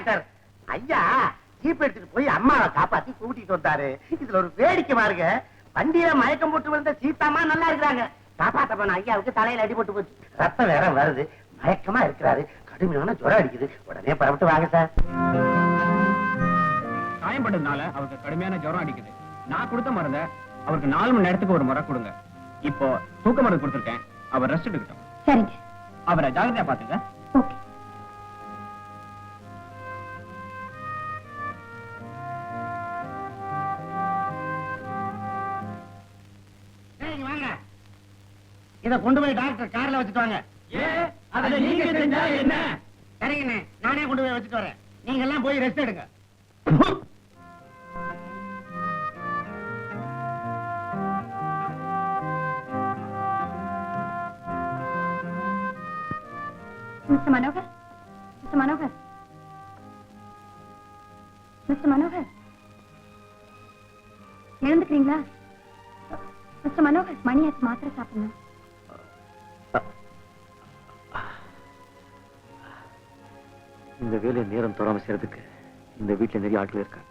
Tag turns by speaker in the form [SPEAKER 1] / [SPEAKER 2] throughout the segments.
[SPEAKER 1] Doctor. ஐயா jeep எடுத்துட்டு போய் அம்மாவை காப்பாத்தி கூட்டிட்டு வந்தாரு. இதுல ஒரு வேடிக்கை பாருங்க, வண்டியில மயக்கம் போட்டு வந்த சீதாமா நல்லா இருக்கிறாங்க. காப்பாத்த போன ஐயாவுக்கு தலையில அடிபட்டு போச்சு, ரத்தம் வேற வருது, மயக்கமா இருக்கிறாரு, கடுமையான ஜுரம் அடிக்குது. உடனே புறப்பட்டு வாங்க சார்.
[SPEAKER 2] காயம்பட்டதுனால அவருக்கு கடுமையான ஜுரம் அடிக்குது. நான் கொடுத்த மருந்த அவருக்கு 4 மணி நேரத்துக்கு ஒரு முறை கொடுங்க. இப்போ தூக்க மருந்து கொடுத்துருக்கேன், அவர் ரெஸ்ட் எடுக்கட்டும்.
[SPEAKER 3] சரிங்க.
[SPEAKER 2] அவரை ஜாகிரதையா பாத்துங்க.
[SPEAKER 3] ஓகே.
[SPEAKER 1] வாங்க, இத கொண்டு போய் டாக்டர் கார்ல வச்சுட்டு வாங்க.
[SPEAKER 2] நீங்க செஞ்சா என்ன?
[SPEAKER 1] சரிங்கண்ணே, நானே கொண்டு போய் வச்சுட்டு வரேன். நீங்க எல்லாம் போய் ரெஸ்ட் எடுங்க.
[SPEAKER 3] Mister Manohar, mister Manohar, mister Manohar, எழுந்துக்கிறீங்களா? மிஸ்டர் மனோகர், மணியாச்சு, மாத்திரை சாப்பிடணும்.
[SPEAKER 4] இந்த வேலையை நேரம் தோறாம செய்யறதுக்கு இந்த வீட்டுல நிறைய ஆட்கள் இருக்காங்க.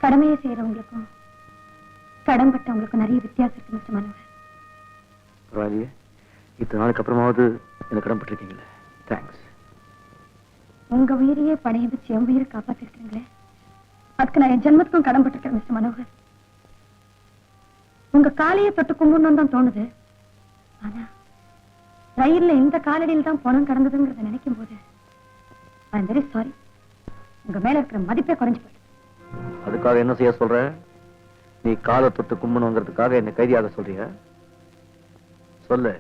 [SPEAKER 3] கடமையை செய்யறவங்களுக்கும் கடன்பட்டவங்களுக்கும் நிறைய வித்தியாசம் இருக்கு மிஸ்டர் மனோகர்.
[SPEAKER 4] பரவாயில்லையே, இத்தனை நாளுக்கு அப்புறமாவது எனக்கு கடன்பட்டிருக்கீங்களே, தேங்க்ஸ்.
[SPEAKER 3] உங்க உயிரையே பணைய வச்சு என் உயிரை காப்பாத்திருக்கீங்களே, அதுக்கு நான் என் ஜென்மத்துக்கும் கடன்பட்டிருக்கேன் மிஸ்டர் மனோகர். உங்க காலையை தொட்டு கும்பிடணும் தான் தோணுது, ஆனா ரயில்ல இந்த காலடியில் தான் பணம் கடந்ததுங்கிறத நினைக்கும் போது ஐ எம் வெரி சாரி. உங்க மேல இருக்கிற மதிப்பே குறைஞ்சு போயிடுது.
[SPEAKER 4] அதுக்காக என்ன செய்ய சொல்ற? நீ காலை தொட்டு கும்பணுங்கிறதுக்காக என்ன கைதியாக சொல்றியா? சொல்லு.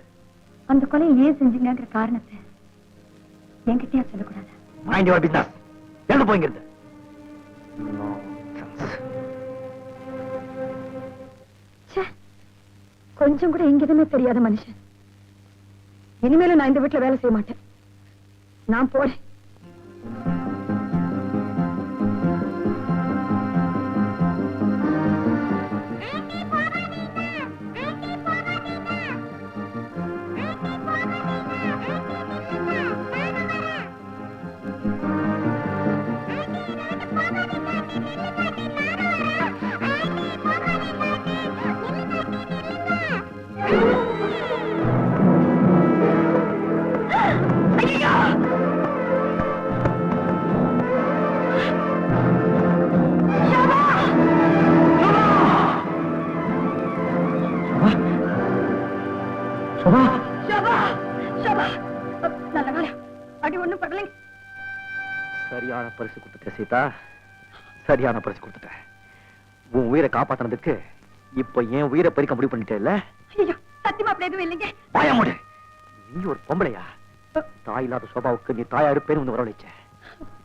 [SPEAKER 3] அந்த கொலையை ஏன் செஞ்சீங்கிற காரணத்தை என்கிட்டயா சொல்லக்கூடாது?
[SPEAKER 4] Mind your business. எங்க போய்ங்கிறது?
[SPEAKER 3] கொஞ்சம் கூட எங்கிதுமே தெரியாத மனுஷன். இனிமேலும் நான் இந்த வீட்டுல வேலை செய்ய மாட்டேன். நான் போறேன்.
[SPEAKER 4] சரியான பரிசு கொடுத்துட்டேன் சீதா, சரியான பரிசு கொடுத்துட்டேன். உன் உயிரை காப்பாத்தினதுக்கு இப்ப என் உயிரை பறிக்க முடிவு பண்ணிட்டே இல்ல?
[SPEAKER 3] சத்தியமா அப்படி எதுவும் இல்லைங்க.
[SPEAKER 4] பயமுடு. நீ ஒரு பொம்பளையா? தாய் இல்லாத சோபாவுக்கு நீ தாயா இருப்பேன்னு வரவழைச்ச.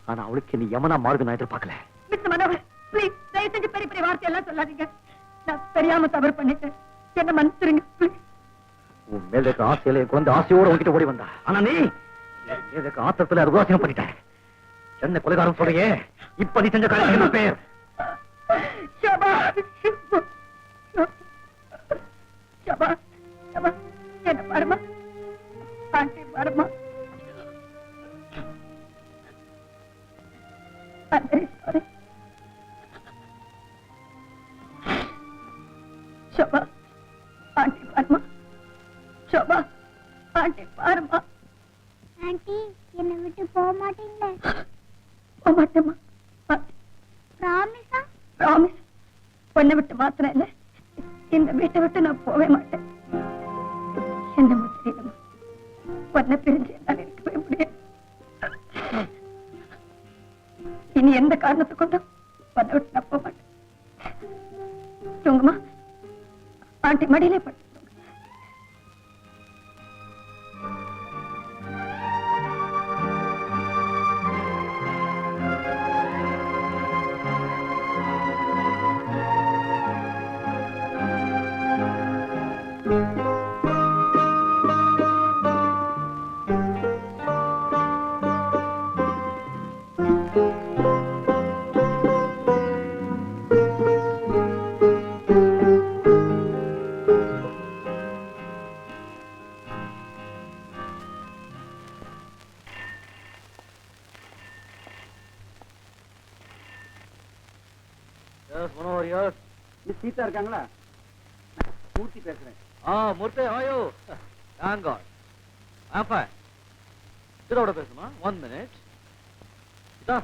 [SPEAKER 4] ஆனா அவளுக்கு நீ யமனா மாறுது நான் எதிர்பார்க்கல.
[SPEAKER 3] மிஸ்டர் மனோகர், ப்ளீஸ் தயவு செஞ்சு பெரிய பெரிய வார்த்தை எல்லாம் சொல்லாதீங்க. நான் தெரியாம தவறு பண்ணிட்டேன், என்ன மன்னிச்சிருங்க ப்ளீஸ்.
[SPEAKER 4] உன் மேல இருக்க ஆசையில என் குழந்தை ஆசையோட உன்கிட்ட ஓடி வந்தா. ஆனா நீ எனக்கு ஆத்திரத்துல உதாசீனம் பண்ணிட்ட. என்ன கொலைகாரம் சொல்றியே? இப்ப நீ செஞ்ச காரியம் என்ன பேர்?
[SPEAKER 3] என்ன பாருமா, ஆண்டி பாருமா. I'm very sorry. Shobha, aunty பாருமா. ஷோபா, ஆண்டி பாருமா.
[SPEAKER 5] ஆண்டி, என்னை விட்டு போக மாட்டீங்களே?
[SPEAKER 3] போக மாட்டேம்மா.
[SPEAKER 5] ப்ராமிஸா?
[SPEAKER 3] ப்ராமிஸ். பொண்ணை விட்டு மாத்திரம் இல்ல, இந்த வீட்டை விட்டு நான் போவே மாட்டேன். என்னமோ தெரியலம்மா, பொண்ணை பிரிஞ்சு என்னால் இருக்கவே முடியாது. இனி எந்த காரணத்தை கொண்டும் பொண்ணை விட்டு நான் போக மாட்டேன். தூங்குமா, ஆண்டி மடியிலே பட்டு.
[SPEAKER 1] மிஸ் சீதா இருக்காங்களா? மூர்த்தி பேசுறேன்.
[SPEAKER 4] மூர்த்தி ஆயோ தேங்க் காட். ஆப்பா இதோட பேசுமா 1 minute. இதா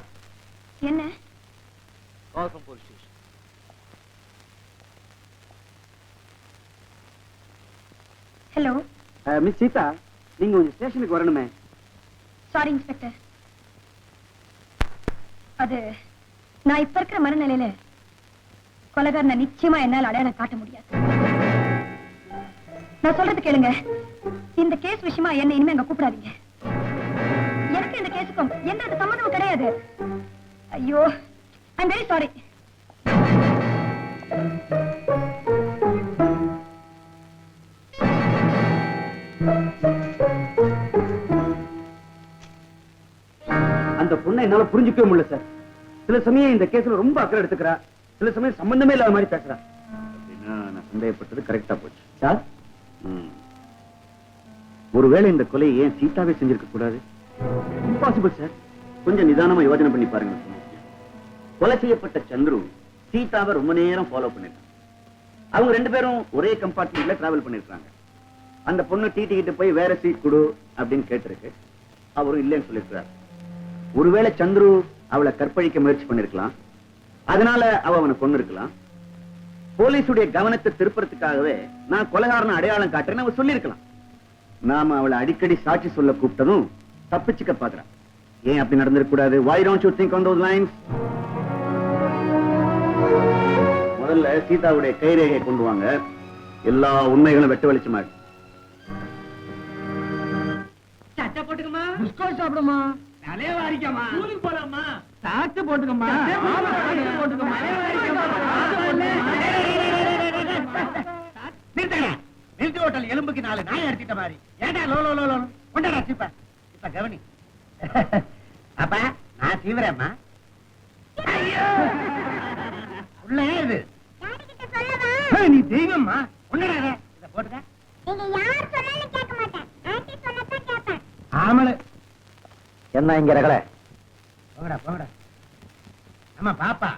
[SPEAKER 3] என்ன?
[SPEAKER 4] Call from police station.
[SPEAKER 3] Hello.
[SPEAKER 1] Miss Sita, நீங்க கொஞ்சம் ஸ்டேஷனுக்கு வரணுமே.
[SPEAKER 3] Sorry inspector. அது நான் இப்ப இருக்கிற மனநிலையில கொலைகாரனை நிச்சயமா என்னால் அடையாளம் காட்ட முடியாது. நான் சொல்றது கேளுங்க. இந்த கேஸ் விஷயமா என்ன இனிமே அங்க கூப்பிடாதீங்க. எனக்கு இந்த கேஸுக்கும் எந்த சம்மந்தமும் கிடையாது. ஐயோ, ஐ அம் வெரி சாரி.
[SPEAKER 1] அந்த பொண்ணை என்னால புரிஞ்சுக்கவே முடியல சார். சில சமயம் இந்த கேஸ்ல ரொம்ப அக்கறை எடுத்துக்கிறா, சில சமயம் சம்பந்தமே இல்லாத மாதிரி பேசுறா. அப்படின்னா நான் சந்தேகப்பட்டது கரெக்டா போச்சு சார். ஒருவேளை இந்த கொலை ஏன் சீதாவே செஞ்சிருக்க கூடாது? Impossible sir. கொஞ்சம் நிதானமா யோசனை பண்ணி பாருங்க. கொலை செய்யப்பட்ட சந்துரு சீதாவை ரொம்ப நேரம் ஃபாலோ பண்ணிருக்காங்க. அவங்க 2 பேரும் ஒரே கம்பார்ட்மெண்ட்ல டிராவல் பண்ணிருக்காங்க. அந்த பொண்ணு டிகிட்ட போய் வேற சீட் கொடு அப்படின்னு கேட்டிருக்கு. அவரும் இல்லைன்னு சொல்லிருக்கிறார். ஒருவேளை சந்துரு அவளை கற்பழிக்க முயற்சி பண்ணிருக்கலாம். அதனால அவனை கொண்டு இருக்கலாம். போலீசுடைய கவனத்தை திருப்புறதுக்காகவே நான் கொலைகாரனை அடையாளம் காட்டுறேன்னு அவ சொல்லிருக்கலாம். நாம அவளை அடிக்கடி சாட்சி சொல்ல கூப்பிட்டதும் தப்பிச்சுக்க பாக்குறான். ஏன் அப்படி நடந்திருக்க கூடாது? Why don't you think on those lines? முதல்ல சீதாவுடைய கைரேகையை கொண்டு வாங்க. எல்லா உண்மைகளும் வெட்ட வெளிச்சமா இருக்கு.
[SPEAKER 2] சட்டை போட்டுக்கமா, பிஸ்கட் சாப்பிடுமா, தலைய வாரிக்கமா, ஸ்கூலுக்கு போலாமா, சாட்டு போட்டுக்கமா, போட்டுக்கமா.
[SPEAKER 1] மில்க் ஹோட்டல் எலும்புக்கு 4 நாய் அடிச்சிட்ட மாதிரி. ஏடா லோ லோ லோ லோ கொண்டாடா சீப்பா. இப்ப கவனி. அப்பா நான் சீவரேம்மா. உள்ள இது நீ தெய்வம்மா. கொண்டாடாத. இத போட்டுக்க. ஆமல
[SPEAKER 4] என்ன இங்க ரகல?
[SPEAKER 1] போங்கடா போங்கடா. ஆமா பாப்பா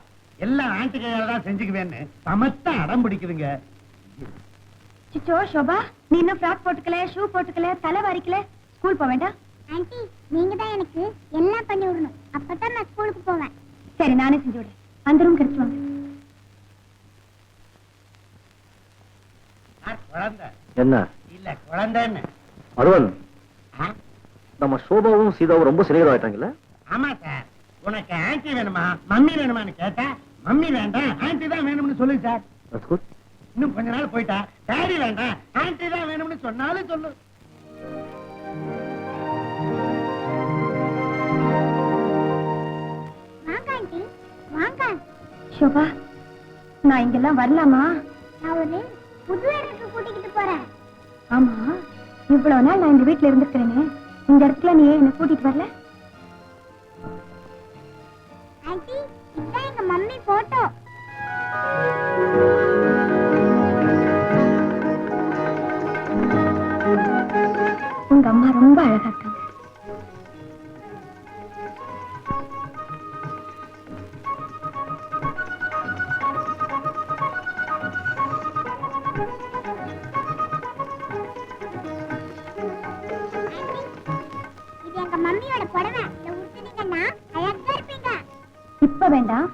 [SPEAKER 1] எல்லாம் ஆண்டி கையால தான் செஞ்சுக்குவேன்னு சமத்தா அடம் பிடிக்குதுங்க.
[SPEAKER 3] சிச்சோ சோபா, நீ இன்னும் ஃப்ராக் போட்டுக்கல, ஷூ போட்டுக்கல, தலை வாரிக்கல, ஸ்கூல் போக வேண்டாம்?
[SPEAKER 5] ஆண்டி, நீங்க தான் எனக்கு எல்லாம் பண்ணி விடணும். அப்பதான் நான் ஸ்கூலுக்கு போவேன்.
[SPEAKER 3] சரி, நானே செஞ்சு விடுறேன். அந்த ரூம் கிடைச்சு வாங்க.
[SPEAKER 1] குழந்தை
[SPEAKER 4] என்ன
[SPEAKER 1] இல்ல குழந்தைன்னு.
[SPEAKER 4] அருவன், நம்ம சோபாவும் சீதாவும் ரொம்ப சிநேகிதமாயிட்டாங்கல்ல?
[SPEAKER 1] ஆமா சார். உனக்கு ஆன்டி வேணுமா மம்மி வேணுமான்னு கேட்டா மம்மி வேண்டாம் ஆன்டி தான் வேணும்னு சொல்லு சார்.
[SPEAKER 4] That's good.
[SPEAKER 1] இன்னும் கொஞ்ச நாள் போயிட்டா டாடி வேண்டாம் ஆன்டி தான் வேணும்னு சொன்னாலும் சொல்லு.
[SPEAKER 5] வாங்க ஆண்டி, வாங்க.
[SPEAKER 3] சோபா, நான் இங்கெல்லாம் வரலாமா?
[SPEAKER 5] நான் ஒரு புது இடத்துக்கு கூட்டிக்கிட்டு போறேன்.
[SPEAKER 3] ஆமா, இவ்வளவு நாள் நான் இந்த வீட்டுல இருந்திருக்கிறேனே, இந்த இடத்துல நீ ஏன் என்ன கூட்டிட்டு வரல?
[SPEAKER 5] ஆண்டி, இதுதான் எங்க மம்மி போட்டோ.
[SPEAKER 3] உங்க அம்மா ரொம்ப அழகா இருக்காங்க.
[SPEAKER 5] இது எங்க மம்மியோட புடவை. இத உடுத்துனீங்கன்னா அழகா இருப்பீங்க.
[SPEAKER 3] இப்ப வேண்டாம்.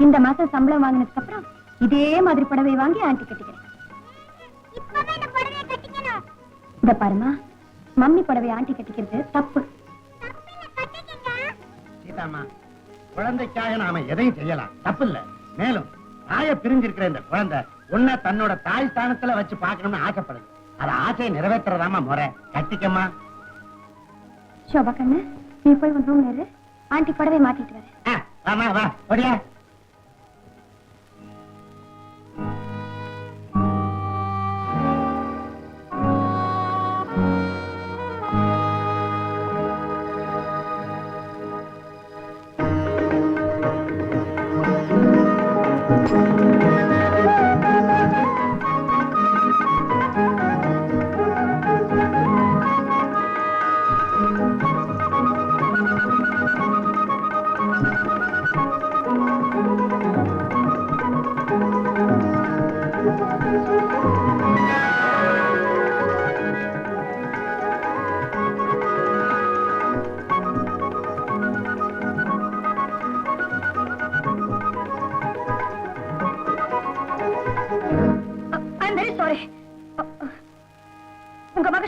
[SPEAKER 3] இந்த மாசம் சம்பளம் வாங்கினதுக்கு அப்புறம் இதே மாதிரி புடவை வாங்கி ஆண்டி கட்டிக்கிறேன்.
[SPEAKER 5] இப்பவே இந்த புடவையை கட்டிக்கணும்.
[SPEAKER 3] இந்த பாருமா, மம்மி புடவை ஆண்டி கட்டிக்கிறது தப்பு.
[SPEAKER 5] தப்பில்ல, கட்டிக்கங்க.
[SPEAKER 1] சீதாமா, குழந்தைக்காக நாம எதையும் செய்யலாம், தப்பு இல்ல. மேலும் தாய பிரிஞ்சிருக்கிற இந்த குழந்தை உன்னை தன்னோட தாய் ஸ்தானத்துல வச்சு பார்க்கணும்னு ஆசைப்படுது. அது ஆசையை நிறைவேற்றுறதாமா முறை. கட்டிக்கம்மா.
[SPEAKER 3] சோபா கண்ணு, நீ போய் உன் ரூம்ல இரு. ஆண்டி புடவை மாத்திட்டு வரேன்.
[SPEAKER 1] வாமா வா ஒடியா.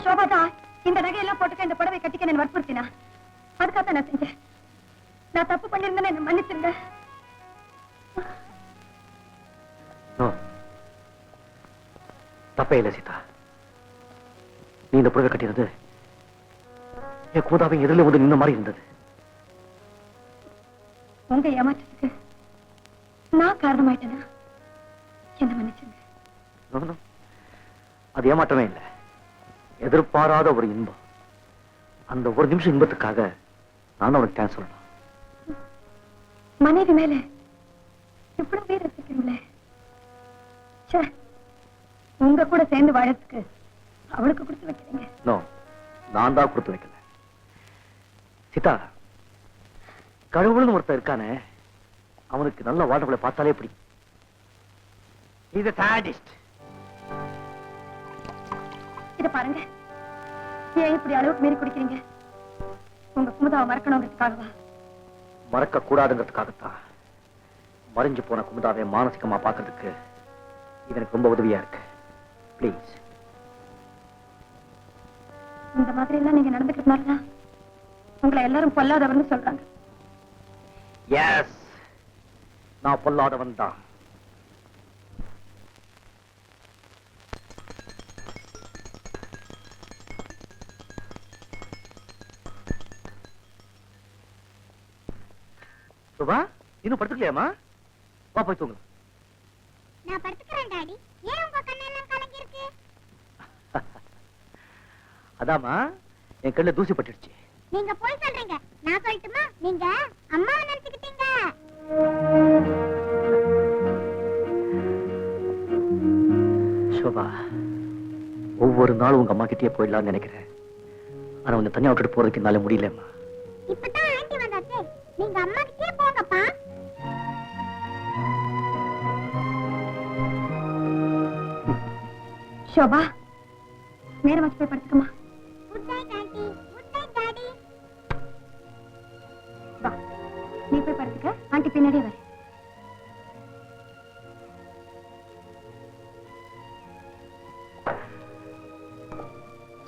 [SPEAKER 3] சோபா தான் இந்த நகையெல்லாம் போட்டுக்க இந்த புடவை கட்டிக்க நான் வற்புறுத்தினா அதுக்காக நான் செஞ்சேன். நான் தப்பு பண்ணிருந்தேன்னு என்ன மன்னிச்சிருங்க.
[SPEAKER 4] தப்பே இல்லை சீதா. நீ இந்த புடவை கட்டினது என் கூதாவின் எதிரில் வந்து நின்ன மாதிரி இருந்தது.
[SPEAKER 3] உங்க ஏமாற்றத்துக்கு நான் காரணமாயிட்டேனா என்ன மன்னிச்சிருங்க.
[SPEAKER 4] அது ஏமாற்றமே இல்லை, எதிர்பாராத ஒரு இன்பம். அந்த ஒரு நிமிஷம் இன்பத்துக்காக நான் அவனுக்கு தேங்க்ஸ் சொல்லணும்.
[SPEAKER 3] மனைவி மேல இவ்வளவு பேர் ரசிக்கிறீங்களே. உங்க கூட சேர்ந்து வாழறதுக்கு அவளுக்கு கொடுத்து வைக்கிறீங்க.
[SPEAKER 4] நோ, நான் தான் கொடுத்து வைக்கல சீதா. கடவுள்னு ஒருத்தர் இருக்கானே, அவனுக்கு நல்ல வாழ்வுகளை பார்த்தாலே பிடி.
[SPEAKER 1] இது சாடிஸ்ட்.
[SPEAKER 3] இத பாருங்க, ஏன் இப்படி அளவுக்கு மீறி குடிக்கிறீங்க? உங்க குமுதாவை மறக்கணுங்கிறதுக்காகவா?
[SPEAKER 4] மறக்க கூடாதுங்கிறதுக்காகத்தான். மறைஞ்சு போன குமுதாவை மானசிகமா பார்க்கறதுக்கு இது எனக்கு ரொம்ப உதவியா இருக்கு. ப்ளீஸ்.
[SPEAKER 3] இந்த மாதிரி எல்லாம் நீங்க நடந்துக்கிறதுனாலதான் உங்களை எல்லாரும் பொல்லாதவர்னு சொல்றாங்க.
[SPEAKER 4] எஸ், நான் பொல்லாதவன் தான். சுபா, இன்னும் படுத்துக்கலையாமா? வா போய் தூங்க.
[SPEAKER 5] நான் படுத்துக்கிறேன் டாடி. ஏன் உங்க கண்ணெல்லாம் கலங்கி இருக்கு?
[SPEAKER 4] அதாமா, என் கண்ணுல தூசி பட்டுடுச்சு.
[SPEAKER 5] நீங்க போய் சொல்றீங்க, நான் சொல்லட்டுமா? நீங்க அம்மாவை நினைச்சுக்கிட்டீங்க.
[SPEAKER 4] சோபா, ஒவ்வொரு நாளும் உங்க அம்மா கிட்டே போயிடலாம்னு நினைக்கிறேன். ஆனா உன்னை தனியா விட்டுட்டு போறதுக்கு என்னால முடியலம்மா.
[SPEAKER 5] இப்பதான் ஆண்டி வந்தாச்சு, நீங்க அம்மா கிட்டே போங்கப்பா.
[SPEAKER 3] சோபா, நேரம் வச்சு போய் படுத்துக்கமா.
[SPEAKER 5] Good night aunty. Good night daddy.
[SPEAKER 3] வா, நீ போய் படுத்துக்க, ஆண்டி பின்னாடியே வர.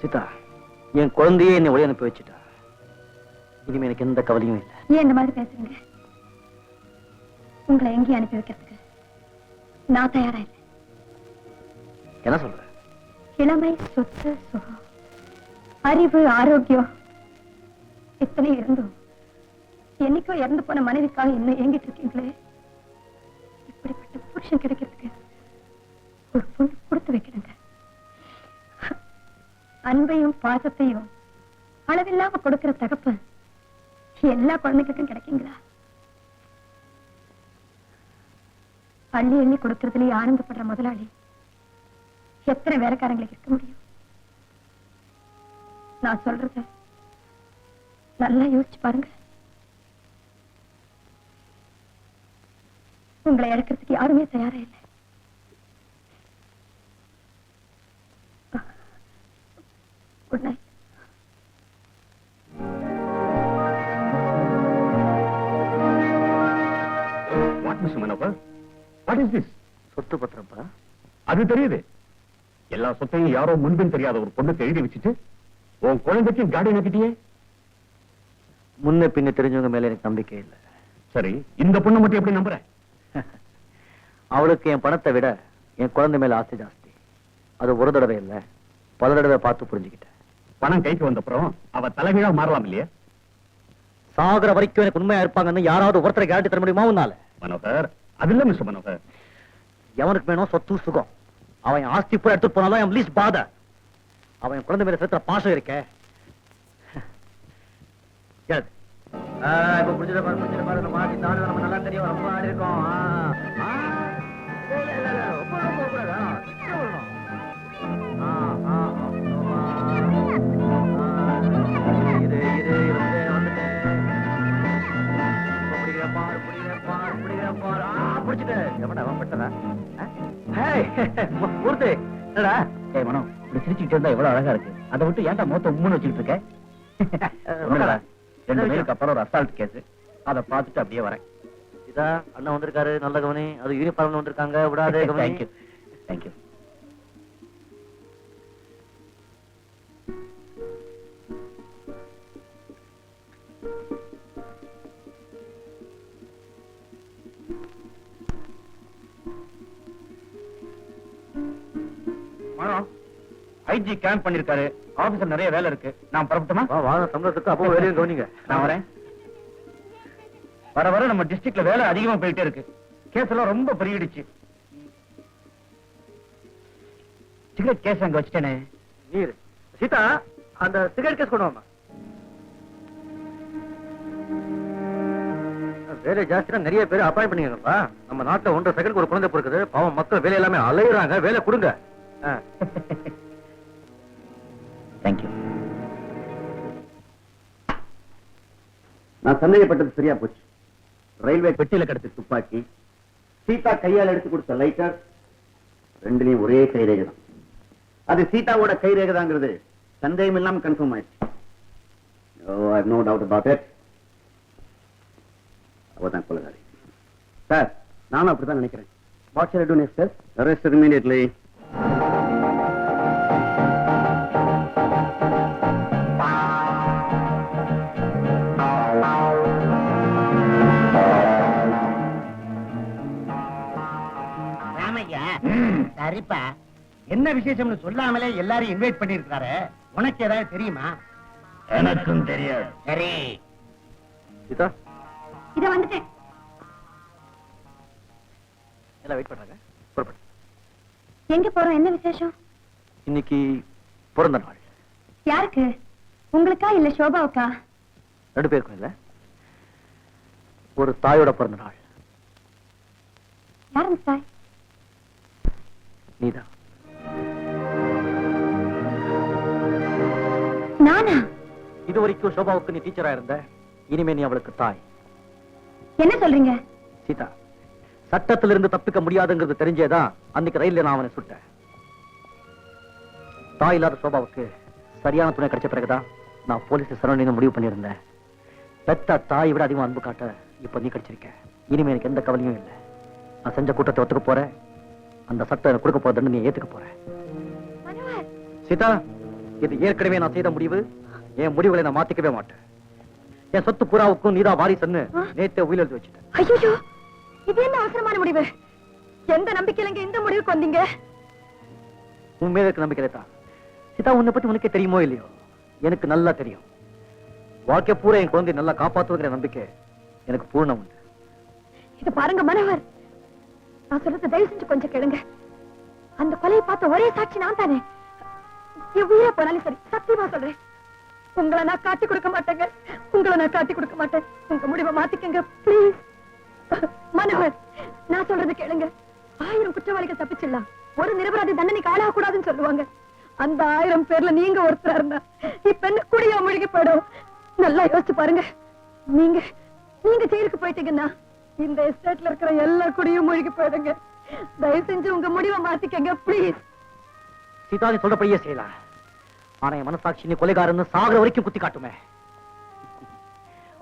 [SPEAKER 4] சீதா, என் குழந்தையே என்னை ஒளி அனுப்பி வச்சுட்டா. இனிமே எனக்கு எந்த கவலையும் இல்லை.
[SPEAKER 3] ஏன் இந்த மாதிரி பேசுறீங்க? உங்களை எங்கேயும் அனுப்பி வைக்கிறதுக்கு நான் தயாரா இல்லை.
[SPEAKER 4] என்ன சொல்ற?
[SPEAKER 3] இளமை, சொத்து, சுகம், அறிவு, ஆரோக்கியம் இத்தனை இருந்தும் என்னைக்கோ இறந்து போன மனைவிக்காக இன்னும் ஏங்கிட்டு இருக்கீங்களே. இப்படிப்பட்ட புருஷன் கிடைக்கிறதுக்கு ஒரு பொண்ணு கொடுத்து வைக்கணுங்க. அன்பையும் பாசத்தையும் அளவில்லாம கொடுக்கிற தகப்பன் எல்லா குழந்தைகளுக்கும் கிடைக்குங்களா? அள்ளி எண்ணி கொடுக்கறதுலயே ஆனந்தப்படுற முதலாளி எத்தனை வேலைக்காரங்களுக்கு இருக்க முடியும்? நான் சொல்றத நல்லா யோசிச்சு பாருங்க. உங்களை இழக்கிறதுக்கு யாருமே தயாரா இல்லை. Good night.
[SPEAKER 2] What mister Manohar, what is this?
[SPEAKER 4] சொத்து பத்திரம்ப்பா.
[SPEAKER 2] அது தெரியுது. எல்லா சொத்தையும் யாரோ முன்பின் தெரியாத ஒரு பொண்ணுக்கு எழுதி வச்சுட்டு உன் குழந்தைக்கு காடி நக்கிட்டியே.
[SPEAKER 4] முன்ன பின்ன தெரிஞ்சவங்க மேல எனக்கு நம்பிக்கை இல்லை.
[SPEAKER 2] சரி, இந்த பொண்ணு மட்டும் எப்படி நம்புற?
[SPEAKER 4] அவளுக்கு என் பணத்தை விட என் குழந்தை மேல ஆசை ஜாஸ்தி. அது ஒரு தடவை இல்லை, பல தடவை பார்த்து புரிஞ்சுக்கிட்டேன்.
[SPEAKER 2] பணம் கைக்கு வந்தப்புறம் அவ தலைகீழா மாறலாம் இல்லையா?
[SPEAKER 4] சாகர வரைக்கும் எனக்கு உண்மையா இருப்பாங்கன்னு யாராவது ஒருத்தரை கேரண்டி தர முடியுமா உன்னால?
[SPEAKER 2] மனோகர், அது இல்ல மிஸ்டர் மனோகர்.
[SPEAKER 4] எவனுக்கு வேணும் சொத்து சுகம்? அவன் ஆஸ்தி பூரா எடுத்துட்டு போனாலும் என் லீஸ்ட் பாத. அவன் என் குழந்தை மேல செலுத்துற பாசம் இருக்க. இப்ப புடிச்சத பாரு, நம்ம மாட்டி தாடு நம்ம நல்லா தெரியும். ரொம்ப ஆடி இருக்கோம். சிரிச்சுட்டு இருந்தா எவ்வளவு அழகா இருக்கு. அதை விட்டு ஏன்டா மொத்த உம்முன்னு வச்சுக்கிட்டு இருக்க? ரெண்டு பேருக்கு அப்புறம் ஒரு அசால்ட் கேஸ். அதை பார்த்துட்டு அப்படியே வரேன். இதா அண்ணன் வந்திருக்காரு, நல்ல கவனி. அது யூனிஃபார்ம்ல வந்திருக்காங்க, விடாதே கவனி. தேங்க்யூ.
[SPEAKER 2] ஐஜி கேம்ப் பண்ணிருக்காரு. ஆபீஸ்ல நிறைய வேலை இருக்கு. நான் புறப்பட்டுமா?
[SPEAKER 4] வாங்க சம்பளத்துக்கு அப்போ வேலையும் கவனிங்க.
[SPEAKER 2] நான் வரேன். வர வர நம்ம டிஸ்ட்ரிக்ட்ல வேலை அதிகமா போயிட்டே இருக்கு. கேஸ் எல்லாம் ரொம்ப பெருகிடுச்சு. சிகரெட் கேஸ் அங்க வச்சுட்டேனே.
[SPEAKER 4] நீர் சீதா அந்த சிகரெட் கேஸ் கொண்டு வாமா. வேலை ஜாஸ்தியா நிறைய பேர் அப்பாயின் பண்ணிருக்கப்பா. நம்ம நாட்டுல 1.5 செகண்ட் ஒரு குழந்தை பிறக்குது. பாவம் மக்கள் வேலை எல்லாமே அலையுறாங்க. வேலை கொடுங்க.
[SPEAKER 2] தேங்க்யூ.
[SPEAKER 1] நான் சந்தேகப்பட்டது சரியா போச்சு. ரயில்வே பெட்டியில கிடைச்ச துப்பாக்கி, சீதா கையால் எடுத்து கொடுத்த லைட்டர், ரெண்டுலயும் ஒரே கைரேகை தான். அது சீதாவோட கைரேகை தாங்கிறது சந்தேகம் இல்லாம கன்ஃபார்ம் ஆயிடுச்சு. I have no doubt about it. அவதான் கொலைகாரி. சார், நானும் அப்படிதான் நினைக்கிறேன். What shall I do next sir? Arrest immediately. சரிப்பா, என்ன விசேஷம்னு சொல்லாமலே எல்லாரையும் இன்வைட் பண்ணிருக்காரு. உனக்கு ஏதாவது தெரியுமா?
[SPEAKER 2] எனக்கும் தெரியாது.
[SPEAKER 1] சரி,
[SPEAKER 4] சீதா
[SPEAKER 3] இத வந்துட்டேன்.
[SPEAKER 4] எல்லாம் வெயிட் பண்றாங்க. புறப்படு.
[SPEAKER 3] எங்க போறோம்? என்ன விசேஷம்?
[SPEAKER 4] இன்னைக்கு பிறந்த நாள்.
[SPEAKER 3] யாருக்கு? உங்களுக்கா இல்ல சோபாவுக்கா?
[SPEAKER 4] 2 பேருக்கும் இல்ல, ஒரு தாயோட பிறந்த நாள்.
[SPEAKER 3] யாருங்க சாய்?
[SPEAKER 4] நீதான்.
[SPEAKER 3] நானா?
[SPEAKER 4] இது வரைக்கும் சோபாவுக்கு நீ டீச்சரா இருந்த, இனிமே நீ அவளுக்கு தாய்.
[SPEAKER 3] என்ன சொல்றீங்க?
[SPEAKER 4] சீதா, சட்டத்திலிருந்து தப்பிக்க முடியாதுங்கிறது தெரிஞ்சேதான் அன்னைக்கு ரயில்ல நான் அவனை சுட்டேன். தாய் இல்லாத சோபாவுக்கு சரியான துணை கிடைச்ச பிறகுதான் நான் போலீஸ் சரவணின்னு முடிவு பண்ணியிருந்தேன். பெத்த தாயை விட அதிகமா அன்பு காட்ட இப்ப நீ கிடைச்சிருக்க. இனிமே எனக்கு எந்த கவலையும் இல்லை. நான் செஞ்ச கூட்டத்தை ஒத்துக்க போறேன். அந்த சட்டம் எனக்கு கொடுக்க போறதுன்னு நீ ஏத்துக்க போற.
[SPEAKER 3] மனோகர்,
[SPEAKER 4] சீதா, இது ஏற்கனவே நான் செய்த முடிவு. என் முடிவுகளை நான் மாத்திக்கவே மாட்டேன். என் சொத்து புறாவுக்கும் நீதான் வாரிசுன்னு நேத்தே உயிர் எழுதி வச்சுட்டேன்.
[SPEAKER 3] ஐயோ, இது என்ன அவசரமான முடிவு? எந்த நம்பிக்கையில இந்த முடிவுக்கு வந்தீங்க?
[SPEAKER 4] உன் மேல இருக்க நம்பிக்கை தான். சீதா, உன்னை பத்தி உனக்கே தெரியுமோ இல்லையோ, எனக்கு நல்லா தெரியும். வாழ்க்கை பூரா என் குழந்தை நல்லா காப்பாத்துவங்கிற நம்பிக்கை எனக்கு பூர்ணம் உண்டு.
[SPEAKER 3] இது பாருங்க மனோகர், நான் சொல்றது தயவு செஞ்சு கொஞ்சம் கேளுங்க. அந்த கொலையை பார்த்த ஒரே சாட்சி நான் தானே. உயிரே போனாலும் சரி, சத்தியமா சொல்றேன், உங்களை நான் காட்டி கொடுக்க மாட்டேங்க. உங்களை நான் காட்டி கொடுக்க மாட்டேன். உங்க முடிவை மாத்திக்கங்க பிளீஸ். மனோகர், நான் சொல்றது கேளுங்க. 1000 குற்றவாளிகள் தப்பிச்சிடலாம், ஒரு நிரபராதி தண்டனைக்கு ஆளாக கூடாதுன்னு சொல்லுவாங்க. அந்த 1000 பேர்ல நீங்க ஒருத்தரா இருந்தா இப்ப என்ன குடியா முழுகி போயிடும். நல்லா யோசிச்சு பாருங்க. நீங்க ஜெயிலுக்கு போயிட்டீங்கன்னா இந்த எஸ்டேட்ல இருக்கிற எல்லா குடியும் மூழ்கி போயிடுங்க. தயவு செஞ்சு உங்க முடிவை மாத்திக்கங்க பிளீஸ்.
[SPEAKER 4] சீதா, நீ சொல்றபடியே செய்யலாம். ஆனா என் மனசாட்சி நீ கொலைகாரன்னு சாகுற வரைக்கும் குத்தி காட்டுமே.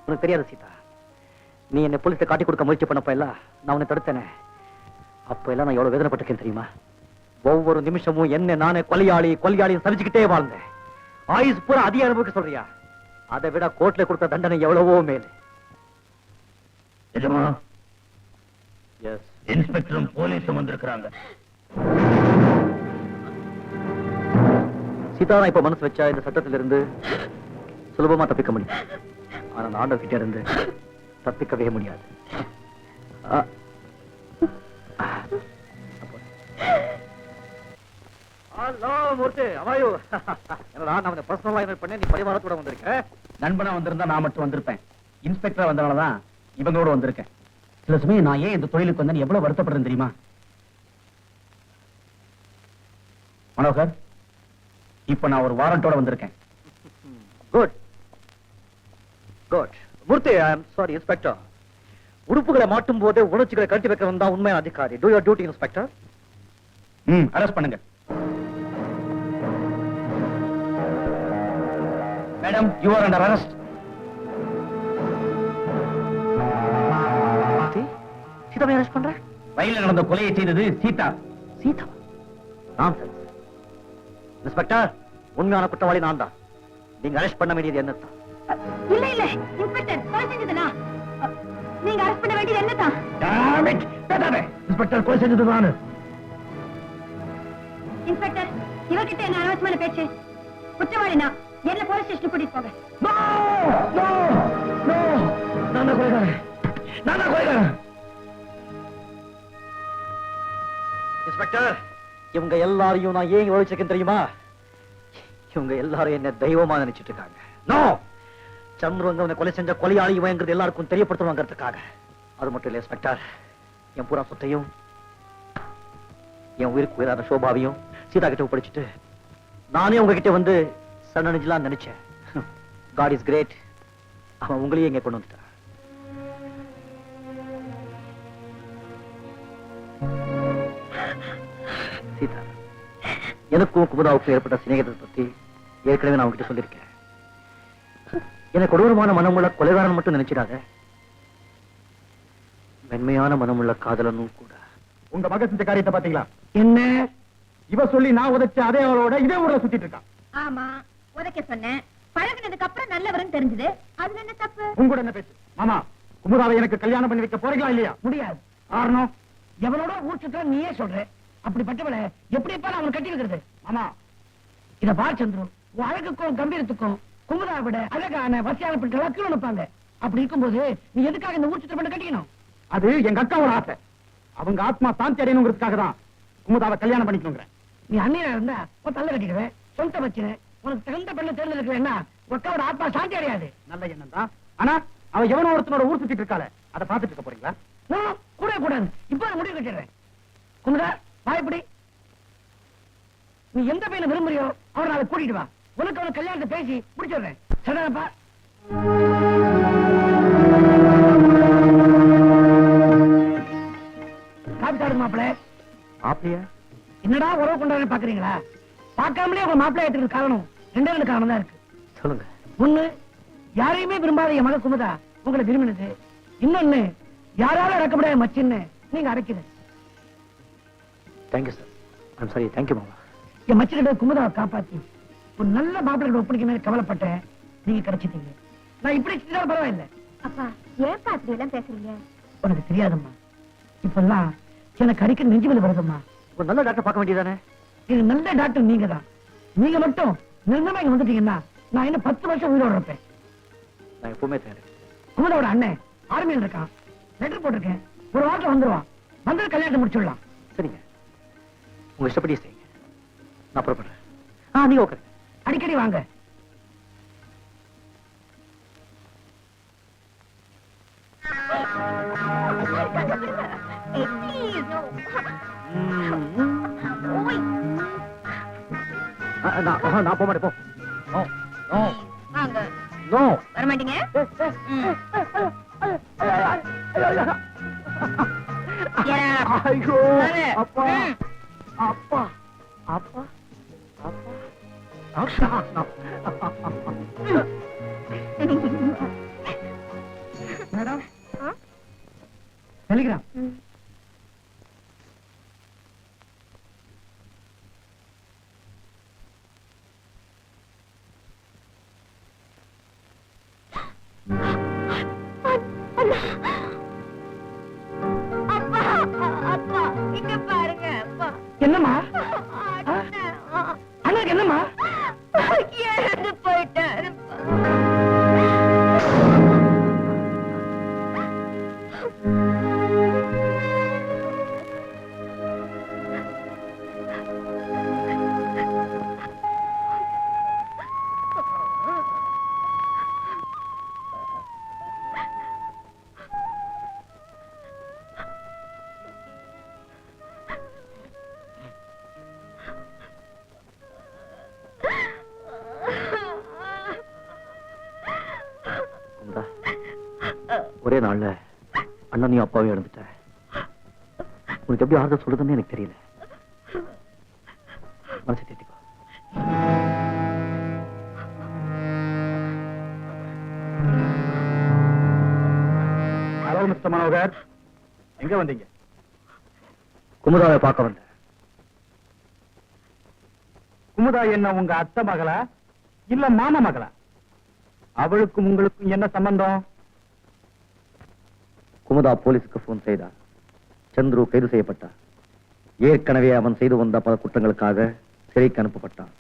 [SPEAKER 4] உனக்கு தெரியாது சீதா, நீ என்ன போலீஸை காட்டி கொடுக்க முயற்சி பண்ணப்ப எல்லாம் நான் உன்னை தடுத்தேனே. அப்ப எல்லாம் நான் எவ்வளவு வேதனைப்பட்டிருக்கேன் தெரியுமா? ஒவ்வொரு நிமிஷமும் என்ன நானே கொலையாளி சமைச்சுக்கிட்டே வாழ்ந்தேன். ஆயுஸ் பூரா அதிக அனுபவிக்க சொல்றியா? அதை விட கோர்ட்ல கொடுத்த தண்டனை எவ்வளவோ மேலே.
[SPEAKER 2] இன்ஸ்பெக்டரும் போலீஸும் வந்திருக்கிறாங்க.
[SPEAKER 4] சீதா, நான் இப்ப மனசு வச்சா இந்த சட்டத்திலிருந்து சுலபமா தப்பிக்க முடியும். ஆனா நான் ஆண்டவர் கிட்ட இருந்து தப்பிக்கவே முடியாது. ஹலோ மூர்த்தி, அவாயோ. என்னடா நான் அவனை பர்சனலா இன்வைட் பண்ணேன், நீ பரிவாரத்தோட வந்திருக்க.
[SPEAKER 2] நண்பனா வந்திருந்தா நான் மட்டும் வந்திருப்பேன். இன்ஸ்பெக்டரா வந்தனாலதான் இவங்களோட வந்திருக்கேன். சில சமயம் நான் ஏன் இந்த தொழிலுக்கு வந்தேன்னு எவ்வளவு வருத்தப்படுறேன் தெரியுமா? மனோகர், இப்ப நான் ஒரு வாரண்டோட வந்திருக்கேன்.
[SPEAKER 4] Good good. Murthy, I am sorry inspector. உறுப்புகளை மாட்டும் போது உணர்ச்சிகளை கழட்டி வைக்கிறவன் தான் உண்மையான அதிகாரி. Do your duty inspector.
[SPEAKER 2] Arrest பண்ணுங்க. Madam, you are under arrest.
[SPEAKER 4] சீதாவை அரெஸ்ட் பண்ற?
[SPEAKER 2] ரயில்ல நடந்த கொலையை செய்தது சீதா.
[SPEAKER 4] சீதா? நான்சென்ஸ். இன்ஸ்பெக்டர், உண்மையான குற்றவாளி நான் தான். நீங்க அரெஸ்ட் பண்ண வேண்டியது என்னதான்?
[SPEAKER 3] இல்ல இல்ல இன்ஸ்பெக்டர், கொலை செஞ்சதுனா நீங்க அரெஸ்ட் பண்ண வேண்டியது என்னதான்?
[SPEAKER 2] இன்ஸ்பெக்டர், கொலை செஞ்சது நானு.
[SPEAKER 3] இன்ஸ்பெக்டர், இவர் அவர்கிட்ட என்ன அனாவசியமான பேச்சு? குற்றவாளி நான். என்ன போலீஸ் ஸ்டேஷன் கூட்டிட்டு போங்க.
[SPEAKER 4] இன்ஸ்பெக்டர், இவங்க எல்லாரையும் நான் ஏன் ஒழிச்சிருக்கேன் தெரியுமா? இவங்க எல்லாரும் என்ன தெய்வமா நினைச்சிட்டு இருக்காங்க. நோ, சந்திரங்க அவனை கொலை செஞ்ச கொலையாளி இவங்கிறது எல்லாருக்கும் தெரியப்படுத்தணுங்கிறதுக்காக. அது மட்டும் இல்ல இன்ஸ்பெக்டர், என் பூரா சொத்தையும் என் உயிருக்கு உயிரான சோபாவையும் சீதா கிட்ட படிச்சுட்டு நானே உங்ககிட்ட வந்து சரணடைஞ்சலாம் நினைச்சேன். God is great. அவன் உங்களையே இங்க கொண்டு வந்துட்டான். சீதா, எனக்கும் குமுதாவுக்கும் ஏற்பட்ட சிநேகத்தை பத்தி ஏற்கனவே நான் உங்ககிட்ட சொல்லியிருக்கேன். எனக்கு கொடூரமான மனமுள்ள கொலைகாரன் மட்டும் நினைச்சிடாத, மென்மையான மனமுள்ள காதலனும் கூட.
[SPEAKER 2] உங்க மக செஞ்ச காரியத்தை பாத்தீங்களா? என்ன இவ சொல்லி நான் உதைச்ச அதே அவளோட இதே ஊர்ல சுத்திட்டு இருக்கான்.
[SPEAKER 3] ஆமா, உதைக்க சொன்னேன். பழகினதுக்கு அப்புறம் நல்லவரும் தெரிஞ்சது. அதுல என்ன தப்பு?
[SPEAKER 2] உங்க கூட என்ன பேச்சு? மாமா, குமுதாவை எனக்கு கல்யாணம் பண்ணி வைக்க போறீங்களா இல்லையா?
[SPEAKER 6] முடியாது.
[SPEAKER 2] காரணம்?
[SPEAKER 6] எவனோட ஊர் சுற்ற நீயே சொல்ற. அப்படிப்பட்டவளை எப்படி எப்ப அவன் கட்டி இருக்கிறது?
[SPEAKER 2] மாமா,
[SPEAKER 6] இத பார் சந்துரு, உன் அழகுக்கும் கம்பீரத்துக்கும் குமுதா விட அழகான வசியான பெண்களா கீழே நிற்பாங்க. அப்படி இருக்கும்போது நீ எதுக்காக இந்த ஊர் சுற்ற பண்ண கட்டிக்கணும்?
[SPEAKER 2] அது எங்க அக்காவோட ஆசை. அவங்க ஆத்மா சாந்தி அடையணுங்கிறதுக்காக தான் குமுதாவை கல்யாணம் பண்ணிக்கணுங்கிறேன்.
[SPEAKER 6] நீ அண்ணியா இருந்தா உன் தள்ள கட்டிடுவேன். சொந்த வச்சுன உனக்கு தகுந்த பெண்ணை தேர்ந்தெடுக்கிறேன்னா உக்காவோட ஆத்மா சாந்தி அடையாது.
[SPEAKER 2] நல்ல எண்ணம் தான். ஆனா அவ எவனோ ஒருத்தனோட ஊர் சுத்திட்டு இருக்காளே, அதை பார்த்துட்டு இருக்க போறீங்களா?
[SPEAKER 6] கூட கூடாது. இப்ப நான் முடிவு கட்டிடுறேன். குமுதா, வாய்ப்படி நீ எந்த பையனை விரும்புறியோ அவரை நாளை கூட்டிட்டு வா. உனக்கு அவனை கல்யாணத்தை பேசி முடிச்சிடுறேன். சரிதானப்பா? காப்பி சாப்பிடுங்க மாப்பிள்ள.
[SPEAKER 4] அப்படியா?
[SPEAKER 6] என்னடா உறவு கொண்டாடுன்னு பாக்குறீங்களா? பார்க்காமலே உங்க மாப்பிள்ளை ஏத்துறது காரணம் ரெண்டு காரணம் தான் இருக்கு.
[SPEAKER 4] சொல்லுங்க.
[SPEAKER 6] ஒண்ணு, யாரையுமே விரும்பாத என் மக குமுதா உங்களை விரும்பினது. இன்னொன்னு, யாரால இறக்க முடியாத மச்சின்னு நீங்க அடைக்கிறது.
[SPEAKER 4] Thank you sir. I'm sorry. Thank you மாமா.
[SPEAKER 6] என் மச்சினிட குமுதாவை காப்பாத்தி ஒரு நல்ல மாப்பிள்ளை ஒப்படைக்க கவலைப்பட்டேன். நீங்க கிடைச்சிட்டீங்க. நான் இப்படி செஞ்சாலும் பரவாயில்லை.
[SPEAKER 3] அப்பா, ஏப்பா அப்படி எல்லாம் பேசுறீங்க?
[SPEAKER 6] உனக்கு தெரியாதம்மா, இப்பெல்லாம் எனக்கு அடிக்க நெஞ்சு வலி வருதம்மா.
[SPEAKER 4] ஒரு நல்ல டாக்டர் பார்க்க வேண்டியதானே?
[SPEAKER 6] இது நல்ல டாக்டர் நீங்க தான். நீங்க மட்டும் நிர்ணயமா இங்க வந்துட்டீங்கன்னா நான் இன்னும் 10 வருஷம் உயிரோட இருப்பேன்.
[SPEAKER 4] நான் எப்பவுமே தயார்.
[SPEAKER 6] குமுதாவோட அண்ணன் ஆர்மியில் இருக்கான். லெட்டர் போட்டிருக்கேன். ஒரு வாரத்துல வந்துருவான். வந்து கல்யாணத்தை முடிச்சுடலாம்.
[SPEAKER 4] சரிங்க, உங்க இஷ்டப்படி செய்யுங்க. நான் புறப்படுறேன். நீங்க ஓகே.
[SPEAKER 6] அடிக்கடி வாங்க.
[SPEAKER 4] நான் போக மாட்டேன். போ.
[SPEAKER 3] வாங்க.
[SPEAKER 4] நோ.
[SPEAKER 3] வர மாட்டீங்க?
[SPEAKER 4] ஐயோ அப்பா அப்பா அப்பா அப்பா.
[SPEAKER 6] Madam, Telegram.
[SPEAKER 3] அப்பா, இங்க பாருங்க. அப்பா,
[SPEAKER 6] என்னம்மா? அண்ணனுக்கு என்னம்மா?
[SPEAKER 3] இறந்து போயிட்டாரு.
[SPEAKER 4] ஒரே நாள்ல அண்ணனையும் அப்பாவையும் இழந்துட்ட. உனக்கு எப்படி ஆறுதல் சொல்றதுன்னு எனக்கு தெரியல. மனசை தேத்திக்கோ.
[SPEAKER 2] ஹலோ மிஸ்டர் மனோகர், எங்க வந்தீங்க?
[SPEAKER 4] குமுதாவை பார்க்க வந்தேன்.
[SPEAKER 2] குமுதா என்ன உங்க அத்தை மகளா இல்ல மாமா மகளா? அவளுக்கும் உங்களுக்கும் என்ன சம்பந்தம்?
[SPEAKER 4] குமுதா போலீஸுக்கு போன் செய்தார். சந்துரு கைது செய்யப்பட்டார். ஏற்கனவே அவன் செய்து வந்த பல குற்றங்களுக்காக சிறைக்கு அனுப்பப்பட்டான்.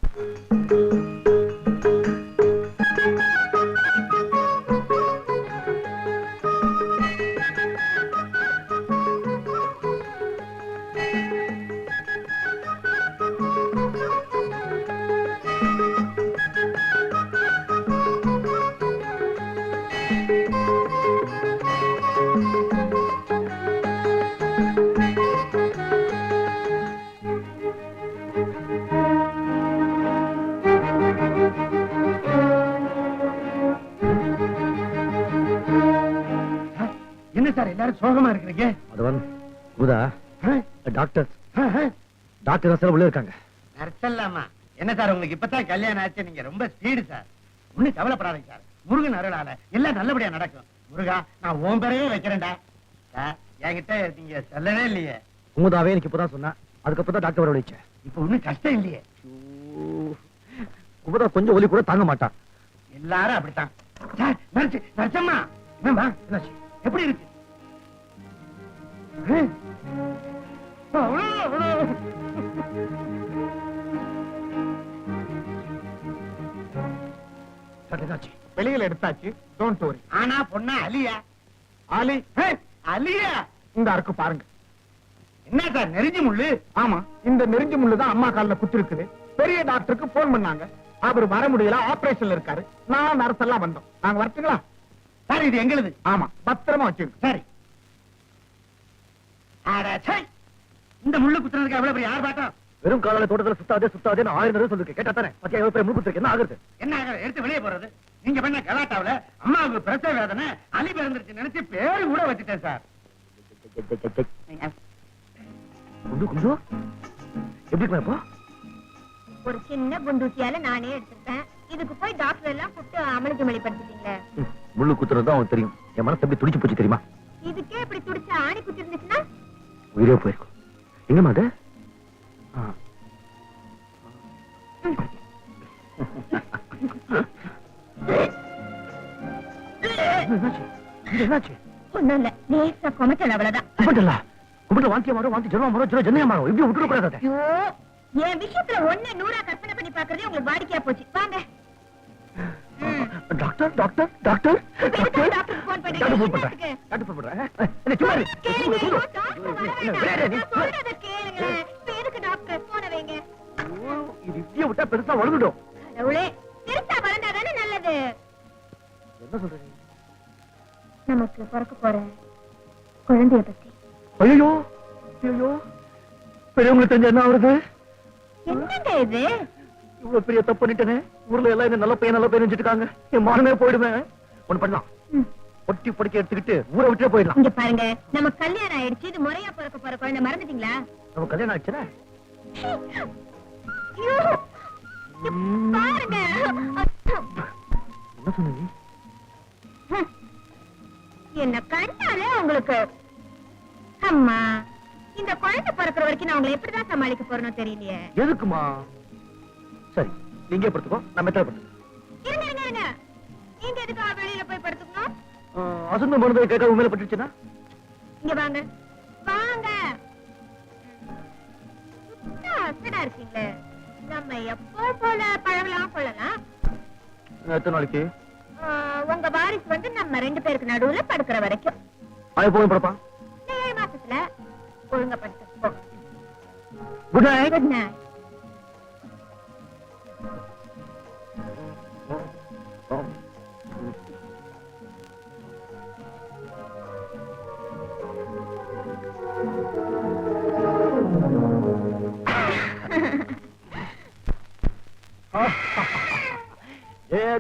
[SPEAKER 1] என்ன சார் எல்லாரும் சோகமா இருக்கிறீங்க?
[SPEAKER 4] அதவன் குமுதா, டாக்டர் டாக்டர் உள்ள இருக்காங்க.
[SPEAKER 1] நர்சல்லாமா, என்ன சார் உங்களுக்கு இப்பதான் கல்யாணம் ஆச்சு, நீங்க ரொம்ப ஸ்பீடு சார். ஒண்ணும் கவலைப்படாதீங்க சார், முருகன் அருளால எல்லாம் நல்லபடியா நடக்கும். முருகா, நான் உன் பேரையே வைக்கிறேன்டா. சார், என்கிட்ட நீங்க சொல்லவே இல்லையே.
[SPEAKER 4] குமுதாவே எனக்கு இப்பதான் சொன்னா, அதுக்கப்புறம் தான் டாக்டர் வரவழைச்சேன்.
[SPEAKER 1] இப்ப ஒண்ணும் கஷ்டம் இல்லையே.
[SPEAKER 4] குமுதா கொஞ்சம் ஒலி கூட தாங்க மாட்டான்.
[SPEAKER 1] எல்லாரும் அப்படித்தான் சார். நர்சம்மா, என்னம்மா என்னாச்சு? எப்படி இருக்கு?
[SPEAKER 6] வெளியில எடுத்தாச்சு. Don't worry.
[SPEAKER 1] ஆனா பொண்ணா அலியா?
[SPEAKER 6] ஆலி
[SPEAKER 1] அலியா?
[SPEAKER 6] இந்த அருக்கு பாருங்க.
[SPEAKER 1] என்ன சார் நெருஞ்சி முள்ளு?
[SPEAKER 6] ஆமா, இந்த நெருஞ்சி முள்ளு தான் அம்மா கால்ல குத்து இருக்குது. பெரிய டாக்டருக்கு போன் பண்ணாங்க. அவர் வர முடியல, ஆபரேஷன்ல இருக்காரு. நான் நர்ஸ் எல்லாம் வந்தோம். நாங்க வரட்டுங்களா?
[SPEAKER 1] சார் இது எங்களுது.
[SPEAKER 6] ஆமா, பத்திரமா வச்சுங்க.
[SPEAKER 1] சரி. இந்த முள்ளு குத்துறதுக்கு எவ்வளவு பெரிய ஆர்ப்பாட்டம்?
[SPEAKER 4] வெறும் காலால தோட்டத்துல சுத்தாதே நான் 1000 தடவை சொல்லிருக்கேன். கேட்டா தானே பத்தியா எவ்வளவு பெரிய முழு குத்துருக்கு. என்ன ஆகுது?
[SPEAKER 1] என்ன ஆகுது? எடுத்து வெளியே போறது. நீங்க பண்ண கலாட்டாவில அம்மாவுக்கு பிரசவ வேதனை, அலி பிறந்துருச்சு நினைச்சு பேரு கூட வச்சுட்டேன் சார்.
[SPEAKER 4] குண்டு குண்டு எப்படி இருக்கா இப்போ?
[SPEAKER 3] ஒரு சின்ன குண்டூசியால நானே எடுத்துட்டேன். இதுக்கு போய் டாக்டர் எல்லாம் கூப்பிட்டு அமலுக்கு வெளிப்படுத்திட்டீங்களே.
[SPEAKER 4] முள்ளு குத்துறது அவனுக்கு தெரியும். என் மனசு எப்படி துடிச்சு போச்சு தெரியுமா?
[SPEAKER 3] இதுக்கே இப்படி துடிச்சா ஆணி குத்தி இருந்துச்சுன்னா
[SPEAKER 4] உயிரே போயிருக்கும். எங்கம்மா அது? என்னாச்சு?
[SPEAKER 3] ஒண்ணும் இல்ல, லேசா கொமட்டல் அவ்வளவுதான்.
[SPEAKER 4] கும்பிட்டல கும்பிட்டு வாந்தியா மாறும், வாந்தி ஜென்மம் மாறும், ஜென்மையா மாறும். இப்படி விட்டுட கூடாது.
[SPEAKER 3] ஐயோ, என் விஷயத்துல ஒண்ணு 100 கற்பனை பண்ணி பாக்குறதே உங்களுக்கு வாடிக்கையா போச்சு. வாங்க.
[SPEAKER 4] Doctor doctor doctor
[SPEAKER 3] doctor phone
[SPEAKER 4] doctor phone பண்றேன். டாக்டர் ஃபோன் பண்றேன். என்ன சும்மா இரு. இது இப்படியே விட்டா பெருசா வளர்ந்துடும்.
[SPEAKER 3] பெருசா வளர்ந்தாதானே நல்லது.
[SPEAKER 4] என்ன சொல்றீங்க?
[SPEAKER 3] நமக்கு பிறக்க போற குழந்தைய பத்தி.
[SPEAKER 4] ஐயோ ஐயோ, பெரியவங்களுக்கு தெரிஞ்ச என்ன ஆகுறது?
[SPEAKER 3] என்னங்க இது?
[SPEAKER 4] இவ்வளவு பெரிய தப்பு பண்ணிட்டேனே. ஊர்ல எல்லாம் என்ன நல்ல பையன் நினைச்சிட்டு இருக்காங்க. என் மானமே போயிடுவேன். ஒண்ணு பண்ணலாம், பொட்டி பொடிக்க எடுத்துக்கிட்டு ஊரை விட்டே போயிடலாம்.
[SPEAKER 3] இங்க பாருங்க, நம்ம கல்யாணம் ஆயிடுச்சு. இது முறையா பிறக்க போற குழந்தை மறந்துட்டீங்களா?
[SPEAKER 4] நம்ம கல்யாணம் ஆச்சுன்னா
[SPEAKER 3] ஐயோ, இங்க பாருங்க.
[SPEAKER 4] என்ன சொன்னீங்க?
[SPEAKER 3] என்ன கண்டாலே உங்களுக்கு அம்மா, இந்த குழந்தை பிறக்கிற வரைக்கும் நான் உங்களை எப்படிதான் சமாளிக்க போறேன்னு தெரியலையே.
[SPEAKER 4] எதுக்குமா? சரி, நீங்க படுத்துக்கோ, நான் மெத்தல படுத்துக்கோ.
[SPEAKER 3] இருங்க இருங்க இருங்க, நீங்க எதுக்கு வெளியில போய் படுத்துக்கணும்?
[SPEAKER 4] அசந்த மருந்து கேட்க உண்மையில பட்டுச்சுன்னா
[SPEAKER 3] இங்க வாங்க வாங்க. அசடா இருக்கீங்களே. நம்ம எப்போ போல பழகலாம் கொள்ளலாம்.
[SPEAKER 4] எத்தனை நாளைக்கு?
[SPEAKER 3] உங்க வாரிசு வந்து நம்ம 2 பேருக்கு நடுவுல படுக்கிற வரைக்கும்.
[SPEAKER 4] அவன் போய் படுப்பான்.
[SPEAKER 3] 7 மாசத்துல ஒழுங்கா படுத்து.
[SPEAKER 4] Good night.
[SPEAKER 3] Good night.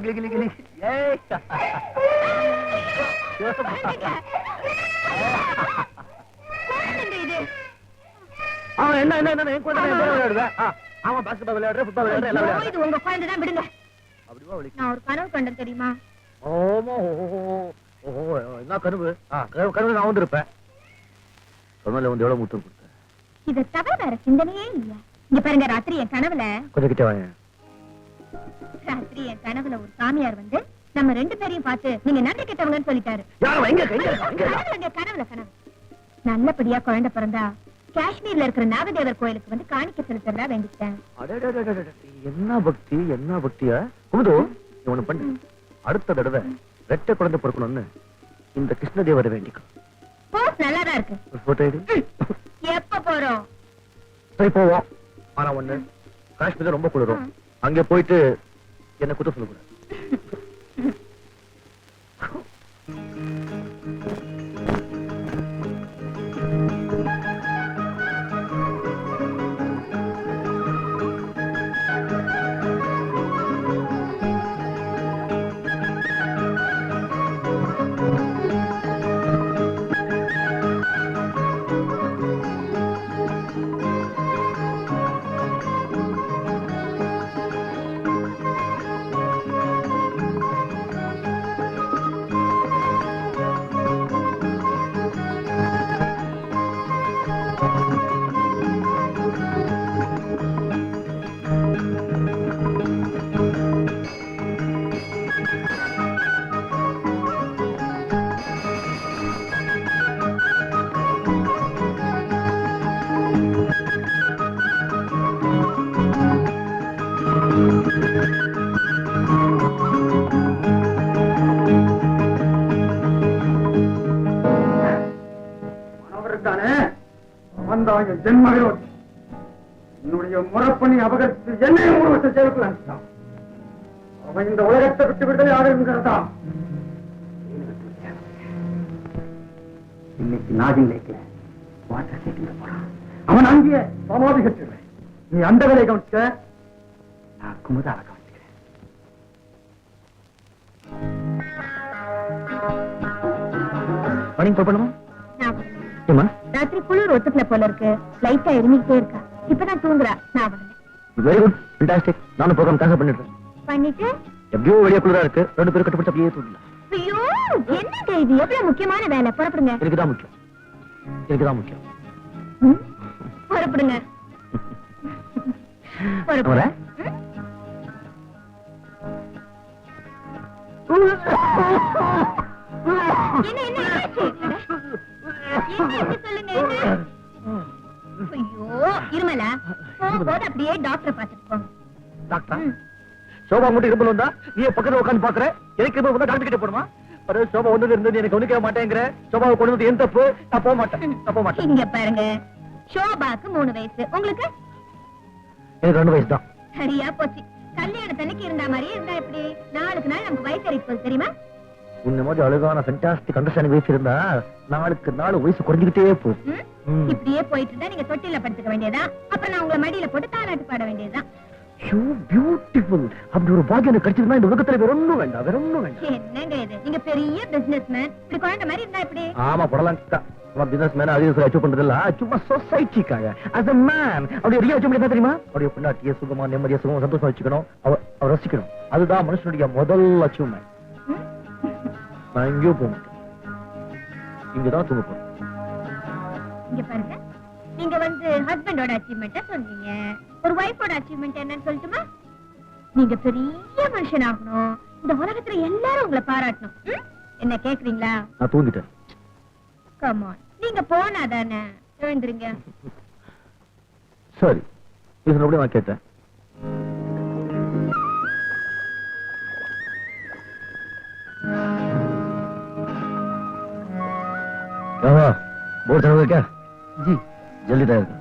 [SPEAKER 4] கிளி கிளி ஏய் என்ன என்ன என்ன என் குழந்தை விளையாடுவேன். அவன் பாஸ்கெட்பால் விளையாடுற, ஃபுட்பால் விளையாடுற, எல்லாம் விளையாடுற.
[SPEAKER 3] இது உங்க குழந்தை தான், விடுங்க.
[SPEAKER 4] அப்படிவா வலி?
[SPEAKER 3] நான் ஒரு கனவு கண்டேன் தெரியுமா?
[SPEAKER 4] ஓமோ ஓஹோ, என்ன கனவு? கனவு நான் வந்திருப்பேன். சொன்னால வந்து எவ்வளவு முத்தம் கொடுத்த?
[SPEAKER 3] இதை தவிர வேற சிந்தனையே இல்ல. இங்க பாருங்க, ராத்திரி என் கனவுல ஒரு சாமியார் வந்து நம்ம 2 பேரையும் பார்த்து நீங்க நன்றி கெட்டவங்கன்னு சொல்லிட்டாரு. கனவு நல்லபடியா குழந்தை பிறந்தா காஷ்மீர்ல இருக்கிற நாகதேவர் கோயிலுக்கு வந்து காணிக்க செலுத்துறதா வேண்டிக்கிட்டேன்.
[SPEAKER 4] என்ன பக்தி, என்ன பக்தியா குமுது. நீ ஒண்ணு பண்ணு, அடுத்த தடவை ரெட்டை குழந்தை பிறக்கணும்னு இந்த கிருஷ்ணதேவரை வேண்டிக்கும்.
[SPEAKER 3] போஸ் நல்லாதான் இருக்கு.
[SPEAKER 4] போட்டோ எடு.
[SPEAKER 3] எப்ப போறோம்?
[SPEAKER 4] சரி போவோம். ஆனா ஒண்ணு, காஷ்மீர்ல ரொம்ப குளிரும். அங்க போயிட்டு என்ன குத்த சொல்லக்கூடாது.
[SPEAKER 1] என்னுடைய முறப்பணி அபகரித்து என்னையும் ஒரு வருஷம் செயலுக்குள் அனுப்பிட்டான். அவன் இந்த உலகத்தை விட்டு விடுதலை ஆகுங்கிறதா இன்னைக்கு நாதிலேக்கு வாட்டர் சைக்கிள் போறான். அவன் அங்கேயே சமாதி கட்டுறேன். நீ அந்த வேலை கவனிச்ச, நான் குமுதார கவனிச்சுக்கிறேன்.
[SPEAKER 4] பணி பண்ணணும்.
[SPEAKER 3] ராத்திரி குளிர் ஒத்துக்கல போல இருக்கு. லைட்டா எரிஞ்சிட்டே இருக்கா. இப்பதான் தூங்குறா. நான் வரேன்.
[SPEAKER 4] Very good, fantastic. நானும் ப்ரோகிராம் கேன்சல் பண்ணிடுறேன்.
[SPEAKER 3] பண்ணிட்டு
[SPEAKER 4] எப்படியோ வெளியே குளிரா இருக்கு, 2 பேரும் கட்டுப்பட்டு அப்படியே தூங்கலாம்.
[SPEAKER 3] ஐயோ, என்னங்க இது? எவ்வளவு முக்கியமான வேலை. புறப்படுங்க.
[SPEAKER 4] எனக்குதான் முக்கியம், எனக்குதான் முக்கியம்.
[SPEAKER 3] புறப்படுங்க.
[SPEAKER 4] வரேன்.
[SPEAKER 3] என்ன என்ன ஆச்சு? என்ன இப்படி சொல்லுங்க? என்ன? ஐயோ, இருமலா போகும்போது அப்படியே டாக்டரை பார்த்துட்டு போங்க.
[SPEAKER 4] டாக்டரா? சோபா மட்டும் இரும்பல் வந்தா நீ பக்கத்துல உட்காந்து பாக்குற. எனக்கு இரும்பல் வந்தா டாக்டர் கிட்ட போடுமா? சோபா ஒண்ணு இருந்து எனக்கு கவனிக்க மாட்டேங்கிற. சோபாவை கொண்டு வந்து எந்த தப்பு? நான் போக மாட்டேன், நான் போக மாட்டேன்.
[SPEAKER 3] இங்க பாருங்க, ஷோபாக்கு 3 வயசு, உங்களுக்கு
[SPEAKER 4] எனக்கு 2 வயசு தான்.
[SPEAKER 3] சரியா போச்சு. கல்யாணத்தன்னைக்கு இருந்த மாதிரியே இருந்தா எப்படி? நாளுக்கு நாள் நமக்கு வயசு போகுது தெரியுமா?
[SPEAKER 4] உன்ன மாதிரி அழகான ஃபண்டாஸ்டிக் அண்டர்ஸ்டாண்டிங் வயசு இருந்தா நாளுக்கு நாள் வயசு குறைஞ்சிக்கிட்டே போகும்.
[SPEAKER 3] இப்படியே போயிட்டு இருந்தா நீங்க தொட்டில படுத்துக்க வேண்டியதா. அப்புறம் நான் உங்களை மடியில போட்டு தாலாட்டு பாட வேண்டியதுதான்.
[SPEAKER 4] You beautiful. அப்படி ஒரு பாக்கியம் எனக்கு கிடைச்சிருந்தா இந்த உலகத்துல வேற ஒண்ணும் வேண்டாம், வேற ஒண்ணும் வேண்டாம்.
[SPEAKER 3] என்னங்க இது? நீங்க பெரிய பிசினஸ்மேன், இப்படி குழந்தை மாதிரி இருந்தா எப்படி?
[SPEAKER 4] ஆமா, படலாம். பிசினஸ் மேன் அது அச்சீவ் பண்றதில்ல, சும்மா சொசைட்டிக்காக. as a man அவருடைய ரியல் அச்சீவ் என்ன தெரியுமா? அவருடைய பொண்டாட்டிய சுகமா நிம்மதியா சுகமா சந்தோஷமா வச்சுக்கணும், அவர் ரசிக்கணும். அதுதான் மனுஷனுடைய முதல் அச்சீவ்மெண்ட். நான் எங்கேயோ போக மாட்டேன், இங்கதான் தூங்க போறேன்.
[SPEAKER 3] இங்க பாருங்க, நீங்க வந்து ஹஸ்பண்டோட அச்சீவ்மெண்ட்ட சொன்னீங்க. ஒரு வைஃபோட அச்சீவ்மெண்ட் என்னன்னு சொல்லட்டுமா? நீங்க பெரிய மனுஷன் ஆகணும், இந்த உலகத்துல எல்லாரும் உங்களை பாராட்டணும். என்ன கேக்குறீங்களா?
[SPEAKER 4] நான் தூங்கிட்டேன்.
[SPEAKER 3] கம் ஆன், நீங்க போனா தானே. எழுந்துருங்க.
[SPEAKER 4] சரி, இது சொன்னபடி நான் கேட்டேன். बोर्ड चढ़ोगे क्या? जी जल्दी तैयार करो.